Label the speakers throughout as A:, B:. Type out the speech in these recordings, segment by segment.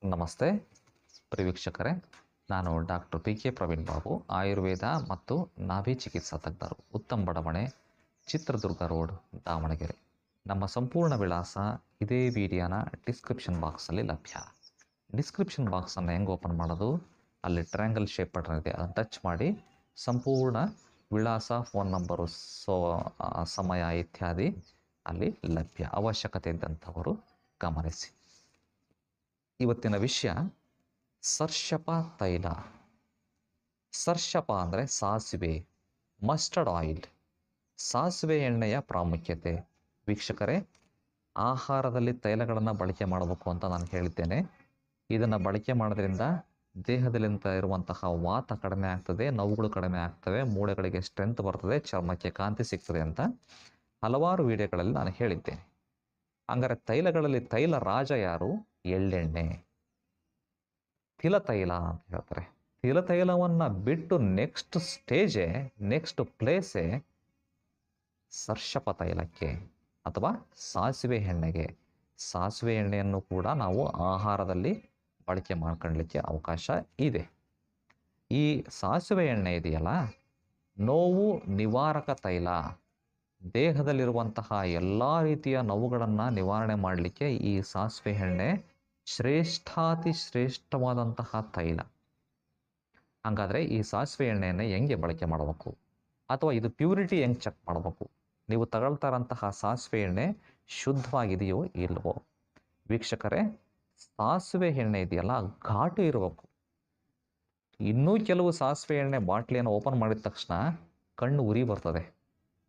A: ನಮಸ್ತೆ ಪ್ರಿಯ ವೀಕ್ಷಕರೇ, ನಾನು ಡಾಕ್ಟರ್ PK ಪ್ರವೀಣ್ ಬಾಬು, ಆಯುರ್ವೇದ ಮತ್ತು ನಾಭಿ ಚಿಕಿತ್ಸಾ ತಜ್ಞರು, ಉತ್ತಮ್ ಬಡಾವಣೆ, ಚಿತ್ರದುರ್ಗ ರೋಡ್, ದಾವಣಗೆರೆ. ನಮ್ಮ ಸಂಪೂರ್ಣ ವಿಳಾಸ ಇದೇ ವಿಡಿಯೋನ ಡಿಸ್ಕ್ರಿಪ್ಷನ್ ಬಾಕ್ಸಲ್ಲಿ ಲಭ್ಯ. ಡಿಸ್ಕ್ರಿಪ್ಷನ್ ಬಾಕ್ಸನ್ನು ಹೆಂಗೆ ಓಪನ್ ಮಾಡೋದು? ಅಲ್ಲಿ ಟ್ರಯಾಂಗಲ್ ಶೇಪ್ ಬಟನ್ ಇದೆ, ಅದನ್ನು ಟಚ್ ಮಾಡಿ ಸಂಪೂರ್ಣ ವಿಳಾಸ, ಫೋನ್ ನಂಬರು, ಸಮಯ ಇತ್ಯಾದಿ ಅಲ್ಲಿ ಲಭ್ಯ. ಅವಶ್ಯಕತೆ ಇದ್ದಂಥವರು ಗಮನಿಸಿ. ಇವತ್ತಿನ ವಿಷಯ ಸರ್ಷಪ ತೈಲ. ಸರ್ಷಪ ಅಂದರೆ ಸಾಸಿವೆ, ಮಸ್ಟರ್ಡ್ ಆಯಿಲ್. ಸಾಸಿವೆ ಎಣ್ಣೆಯ ಪ್ರಾಮುಖ್ಯತೆ. ವೀಕ್ಷಕರೇ, ಆಹಾರದಲ್ಲಿ ತೈಲಗಳನ್ನು ಬಳಕೆ ಮಾಡಬೇಕು ಅಂತ ನಾನು ಹೇಳಿದ್ದೇನೆ. ಇದನ್ನು ಬಳಕೆ ಮಾಡೋದ್ರಿಂದ ದೇಹದಲ್ಲಿಂದ ಇರುವಂತಹ ವಾತ ಕಡಿಮೆ ಆಗ್ತದೆ, ನೋವುಗಳು ಕಡಿಮೆ ಆಗ್ತವೆ, ಮೂಳೆಗಳಿಗೆ ಸ್ಟ್ರೆಂತ್ ಬರ್ತದೆ, ಚರ್ಮಕ್ಕೆ ಕಾಂತಿ ಸಿಗ್ತದೆ ಅಂತ ಹಲವಾರು ವಿಡಿಯೋಗಳಲ್ಲಿ ನಾನು ಹೇಳಿದ್ದೇನೆ. ಹಂಗಾರೆ ತೈಲಗಳಲ್ಲಿ ತೈಲ ರಾಜ ಯಾರು? ಎಳ್ಳೆಣ್ಣೆ, ತಿಲತೈಲ ಅಂತ ಹೇಳ್ತಾರೆ. ತಿಲತೈಲವನ್ನು ಬಿಟ್ಟು ನೆಕ್ಸ್ಟ್ ಸ್ಟೇಜೇ, ನೆಕ್ಸ್ಟ್ ಪ್ಲೇಸೇ ಸರ್ಷಪ ತೈಲಕ್ಕೆ ಅಥವಾ ಸಾಸಿವೆ ಎಣ್ಣೆಗೆ. ಸಾಸಿವೆ ಎಣ್ಣೆಯನ್ನು ಕೂಡ ನಾವು ಆಹಾರದಲ್ಲಿ ಬಳಕೆ ಮಾಡ್ಕೊಳ್ಳಲಿಕ್ಕೆ ಅವಕಾಶ ಇದೆ. ಈ ಸಾಸಿವೆ ಎಣ್ಣೆ ಇದೆಯಲ್ಲ, ನೋವು ನಿವಾರಕ ತೈಲ. ದೇಹದಲ್ಲಿರುವಂತಹ ಎಲ್ಲ ರೀತಿಯ ನೋವುಗಳನ್ನು ನಿವಾರಣೆ ಮಾಡಲಿಕ್ಕೆ ಈ ಸಾಸಿವೆ ಎಣ್ಣೆ ಶ್ರೇಷ್ಠಾತಿ ಶ್ರೇಷ್ಠವಾದಂತಹ ತೈಲ. ಹಾಗಾದರೆ ಈ ಸಾಸಿವೆ ಎಣ್ಣೆಯನ್ನು ಹೆಂಗೆ ಬಳಕೆ ಮಾಡಬೇಕು, ಅಥವಾ ಇದು ಪ್ಯೂರಿಟಿ ಹೆಂಗೆ ಚೆಕ್ ಮಾಡಬೇಕು? ನೀವು ತಗೊಳ್ತಾರಂತಹ ಸಾಸಿವೆ ಎಣ್ಣೆ ಶುದ್ಧವಾಗಿದೆಯೋ ಇಲ್ವೋ? ವೀಕ್ಷಕರೇ, ಸಾಸಿವೆ ಎಣ್ಣೆ ಇದೆಯಲ್ಲ, ಘಾಟು ಇರಬೇಕು. ಇನ್ನೂ ಕೆಲವು ಸಾಸಿವೆ ಎಣ್ಣೆ ಬಾಟ್ಲಿಯನ್ನು ಓಪನ್ ಮಾಡಿದ ತಕ್ಷಣ ಕಣ್ಣು ಉರಿ ಬರ್ತದೆ,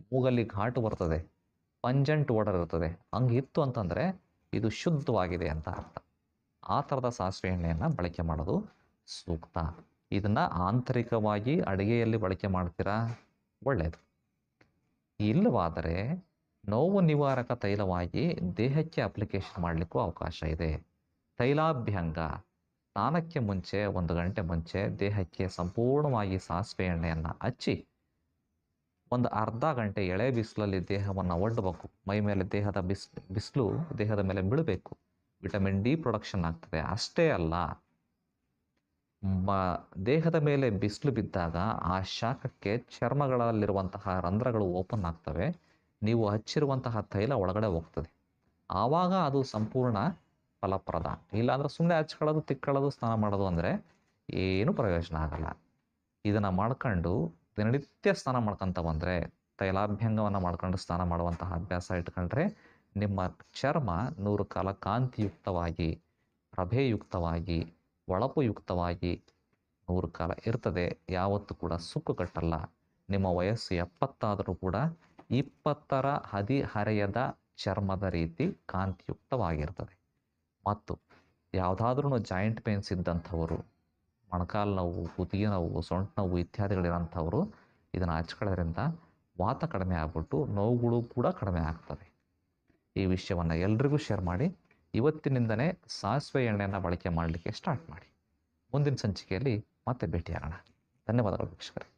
A: ಮೂಗಲ್ಲಿ ಘಾಟು ಬರ್ತದೆ, ಪಂಜೆಂಟ್ ಓಡರ್ ಇರ್ತದೆ. ಹಂಗಿತ್ತು ಅಂತಂದರೆ ಇದು ಶುದ್ಧವಾಗಿದೆ ಅಂತ ಅರ್ಥ. ಆ ಥರದ ಸಾಸಿವೆ ಎಣ್ಣೆಯನ್ನು ಬಳಕೆ ಮಾಡೋದು ಸೂಕ್ತ. ಇದನ್ನು ಆಂತರಿಕವಾಗಿ ಅಡುಗೆಯಲ್ಲಿ ಬಳಕೆ ಮಾಡ್ತೀರಾ, ಒಳ್ಳೆಯದು. ಇಲ್ಲವಾದರೆ ನೋವು ನಿವಾರಕ ತೈಲವಾಗಿ ದೇಹಕ್ಕೆ ಅಪ್ಲಿಕೇಶನ್ ಮಾಡಲಿಕ್ಕೂ ಅವಕಾಶ ಇದೆ. ತೈಲಾಭ್ಯಂಗ, ಸ್ನಾನಕ್ಕೆ ಮುಂಚೆ 1 ಗಂಟೆ ಮುಂಚೆ ದೇಹಕ್ಕೆ ಸಂಪೂರ್ಣವಾಗಿ ಸಾಸಿವೆ ಎಣ್ಣೆಯನ್ನು ಹಚ್ಚಿ ಒಂದು ಅರ್ಧ ಗಂಟೆ ಎಳೆ ಬಿಸಿಲಲ್ಲಿ ದೇಹವನ್ನು ಒಡ್ಡಬೇಕು. ಮೈ ಮೇಲೆ ದೇಹದ ಬಿಸಿಲು ದೇಹದ ಮೇಲೆ ಬೀಳಬೇಕು. ವಿಟಮಿನ್ ಡಿ ಪ್ರೊಡಕ್ಷನ್ ಆಗ್ತದೆ. ಅಷ್ಟೇ ಅಲ್ಲ, ದೇಹದ ಮೇಲೆ ಬಿಸಿಲು ಬಿದ್ದಾಗ ಆ ಶಾಖಕ್ಕೆ ಚರ್ಮಗಳಲ್ಲಿರುವಂತಹ ರಂಧ್ರಗಳು ಓಪನ್ ಆಗ್ತವೆ. ನೀವು ಹಚ್ಚಿರುವಂತಹ ತೈಲ ಒಳಗಡೆ ಹೋಗ್ತದೆ. ಆವಾಗ ಅದು ಸಂಪೂರ್ಣ ಫಲಪ್ರದ. ಇಲ್ಲಾಂದ್ರೆ ಸುಮ್ಮನೆ ಹಚ್ಕೊಳ್ಳೋದು, ತಿಕ್ಕೊಳ್ಳೋದು, ಸ್ನಾನ ಮಾಡೋದು ಅಂದರೆ ಏನು ಪ್ರಯೋಜನ ಆಗಲ್ಲ. ಇದನ್ನು ಮಾಡ್ಕೊಂಡು ದಿನನಿತ್ಯ ಸ್ನಾನ ಮಾಡ್ಕೊತ ಬಂದರೆ, ತೈಲಾಭ್ಯಂಗವನ್ನು ಮಾಡ್ಕೊಂಡು ಸ್ನಾನ ಮಾಡುವಂತಹ ಅಭ್ಯಾಸ ಇಟ್ಕೊಂಡ್ರೆ ನಿಮ್ಮ ಚರ್ಮ 100 ಕಾಲ ಕಾಂತಿಯುಕ್ತವಾಗಿ, ಪ್ರಭೆಯುಕ್ತವಾಗಿ, ಹೊಳಪುಯುಕ್ತವಾಗಿ 100 ಕಾಲ ಇರ್ತದೆ. ಯಾವತ್ತೂ ಕೂಡ ಸುಕ್ಕು ಕಟ್ಟಲ್ಲ. ನಿಮ್ಮ ವಯಸ್ಸು 70 ಆದರೂ ಕೂಡ 20ರ ಹದಿಹರೆಯದ ಚರ್ಮದ ರೀತಿ ಕಾಂತಿಯುಕ್ತವಾಗಿರ್ತದೆ. ಮತ್ತು ಯಾವುದಾದ್ರೂ ಜಾಯಿಂಟ್ ಪೇನ್ಸ್ ಇದ್ದಂಥವರು, ಮೊಣಕಾಲು ನೋವು, ಕುತ್ತಿಗೆ ನೋವು, ಸೊಂಟ ನೋವು ಇತ್ಯಾದಿಗಳಿರೋಂಥವರು ಇದನ್ನು ಹಚ್ಕೊಳ್ಳೋದ್ರಿಂದ ವಾತ ಕಡಿಮೆ ಆಗ್ಬಿಟ್ಟು ನೋವುಗಳು ಕೂಡ ಕಡಿಮೆ ಆಗ್ತವೆ. ಈ ವಿಷಯವನ್ನು ಎಲ್ರಿಗೂ ಶೇರ್ ಮಾಡಿ. ಇವತ್ತಿನಿಂದನೇ ಸಾಸಿವೆ ಎಣ್ಣೆಯನ್ನು ಬಳಕೆ ಮಾಡಲಿಕ್ಕೆ ಸ್ಟಾರ್ಟ್ ಮಾಡಿ. ಮುಂದಿನ ಸಂಚಿಕೆಯಲ್ಲಿ ಮತ್ತೆ ಭೇಟಿಯಾಗೋಣ. ಧನ್ಯವಾದಗಳು ವೀಕ್ಷಕರೇ.